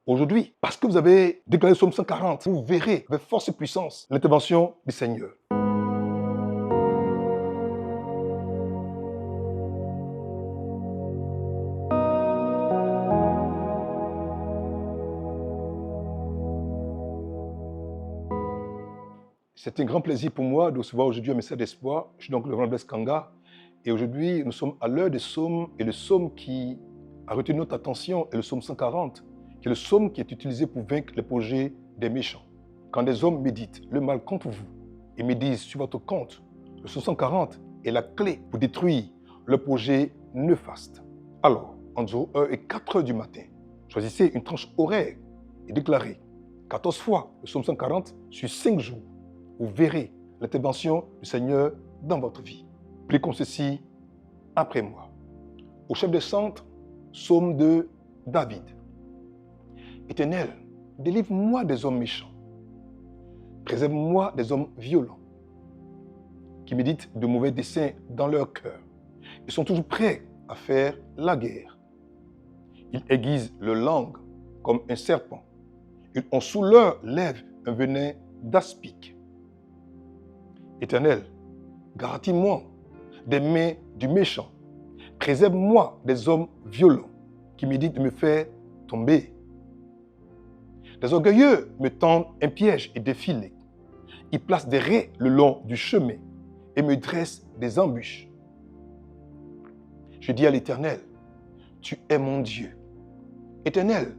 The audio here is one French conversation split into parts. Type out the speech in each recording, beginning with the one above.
Aujourd'hui, parce que vous avez déclaré le psaume 140, vous verrez avec force et puissance l'intervention du Seigneur. C'est un grand plaisir pour moi de recevoir aujourd'hui un message d'espoir. Je suis donc le Reverend Blaise Kanga. Et aujourd'hui, nous sommes à l'heure des psaumes. Et le psaume qui a retenu notre attention est le psaume 140, qui est le psaume qui est utilisé pour vaincre les projets des méchants. Quand des hommes méditent le mal contre vous et médisent sur votre compte, le psaume 140 est la clé pour détruire le projet néfaste. Alors, entre 1 et 4 heures du matin, choisissez une tranche horaire et déclarez 14 fois le psaume 140 sur 5 jours. Vous verrez l'intervention du Seigneur dans votre vie. Priez comme ceci après moi. Au chef des centres, psaume de David. Éternel, délivre-moi des hommes méchants. Préserve-moi des hommes violents qui méditent de mauvais desseins dans leur cœur. Ils sont toujours prêts à faire la guerre. Ils aiguisent leur langue comme un serpent. Ils ont sous leurs lèvres un venin d'aspic. Éternel, garantis-moi des mains du méchant. Préserve-moi des hommes violents qui méditent de me faire tomber. Des orgueilleux me tendent un piège et défilent. Ils placent des raies le long du chemin et me dressent des embûches. Je dis à l'Éternel, tu es mon Dieu. Éternel,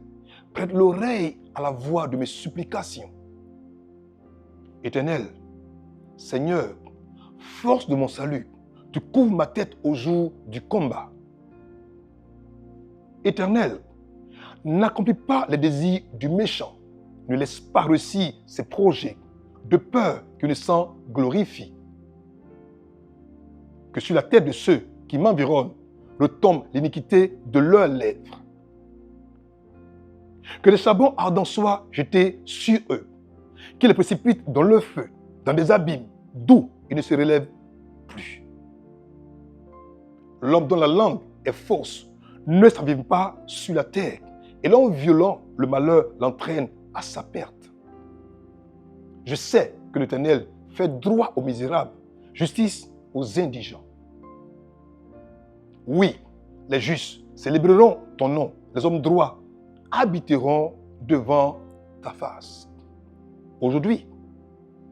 prête l'oreille à la voix de mes supplications. Éternel, Seigneur, force de mon salut, tu couvres ma tête au jour du combat. Éternel, n'accomplis pas les désirs du méchant. Ne laisse pas réussir ses projets, de peur qu'il ne s'en glorifie. Que sur la tête de ceux qui m'environnent retombe l'iniquité de leurs lèvres. Que les charbons ardents soient jetés sur eux, qu'ils les précipitent dans le feu, dans des abîmes d'où ils ne se relèvent plus. L'homme dont la langue est fausse ne s'avive pas sur la terre, et l'homme violent, le malheur l'entraîne à sa perte. Je sais que l'Éternel fait droit aux misérables, justice aux indigents. Oui, les justes célébreront ton nom, les hommes droits habiteront devant ta face. Aujourd'hui,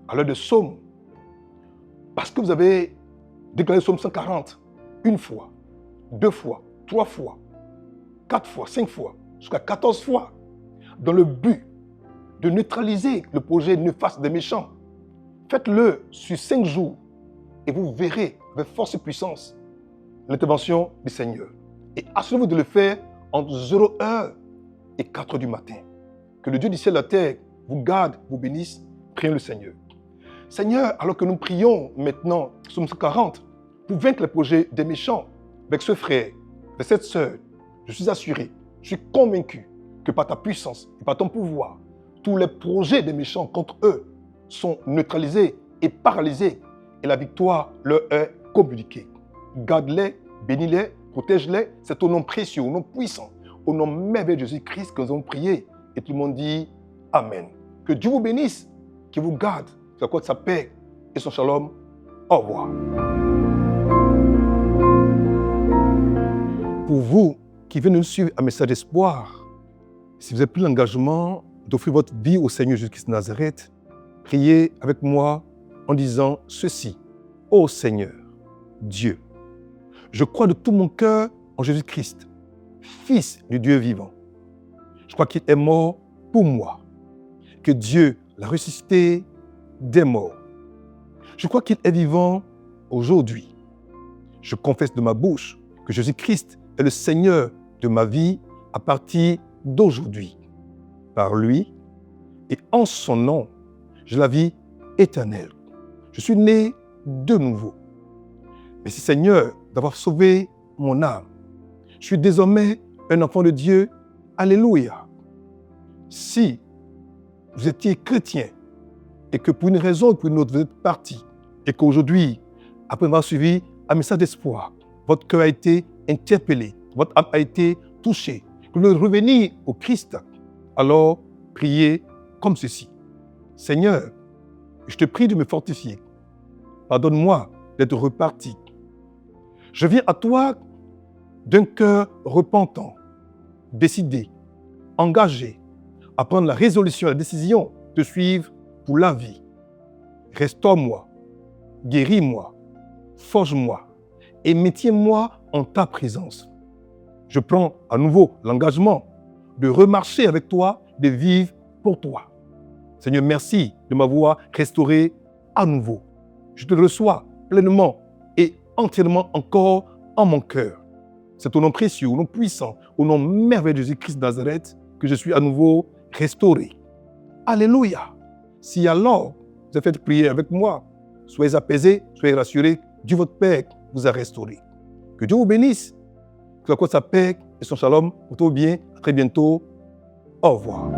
à l'heure de psaume, parce que vous avez déclaré le psaume 140 une fois, 2 fois, 3 fois, 4 fois, 5 fois, jusqu'à 14 fois, dans le but de neutraliser le projet néfaste des méchants. Faites-le sur 5 jours et vous verrez avec force et puissance l'intervention du Seigneur. Et assurez-vous de le faire entre 0 heure et 4 heures du matin. Que le Dieu du ciel et de la terre vous garde, vous bénisse. Prions le Seigneur. Seigneur, alors que nous prions maintenant, psaume 140, pour vaincre les projets des méchants, avec ce frère, avec cette sœur, je suis assuré, je suis convaincu que par ta puissance et par ton pouvoir, tous les projets des méchants contre eux sont neutralisés et paralysés et la victoire leur est communiquée. Garde-les, bénis-les, protège-les, c'est au nom précieux, au nom puissant, au nom merveilleux de Jésus-Christ que nous avons prié et tout le monde dit Amen. Que Dieu vous bénisse, qu'il vous garde, qu'il accorde sa paix et son shalom. Au revoir. Pour vous qui venez nous suivre un message d'espoir, si vous avez pris l'engagement d'offrir votre vie au Seigneur Jésus-Christ de Nazareth, priez avec moi en disant ceci. Ô Seigneur, Dieu, je crois de tout mon cœur en Jésus-Christ, Fils du Dieu vivant. Je crois qu'il est mort pour moi, que Dieu l'a ressuscité des morts. Je crois qu'il est vivant aujourd'hui. Je confesse de ma bouche que Jésus-Christ est le Seigneur de ma vie à partir d'aujourd'hui. Par lui et en son nom, j'ai la vie éternelle. Je suis né de nouveau. Merci Seigneur d'avoir sauvé mon âme. Je suis désormais un enfant de Dieu. Alléluia. Si vous étiez chrétien et que pour une raison ou pour une autre vous êtes parti et qu'aujourd'hui, après avoir suivi un message d'espoir, votre cœur a été interpellé, votre âme a été touchée, que vous voulez revenir au Christ, alors priez comme ceci. Seigneur, je te prie de me fortifier. Pardonne-moi d'être reparti. Je viens à toi d'un cœur repentant, décidé, engagé à prendre la résolution, la décision de suivre pour la vie. Restaure-moi, guéris-moi, forge-moi et maintiens-moi en ta présence. Je prends à nouveau l'engagement de remarcher avec toi, de vivre pour toi. Seigneur, merci de m'avoir restauré à nouveau. Je te reçois pleinement et entièrement encore en mon cœur. C'est au nom précieux, au nom puissant, au nom merveilleux de Jésus-Christ de Nazareth que je suis à nouveau restauré. Alléluia. Si alors vous avez fait prier avec moi, soyez apaisés, soyez rassurés, Dieu votre Père vous a restauré. Que Dieu vous bénisse, que la sa paix et son shalom, pour tout bien, à très bientôt. Au revoir.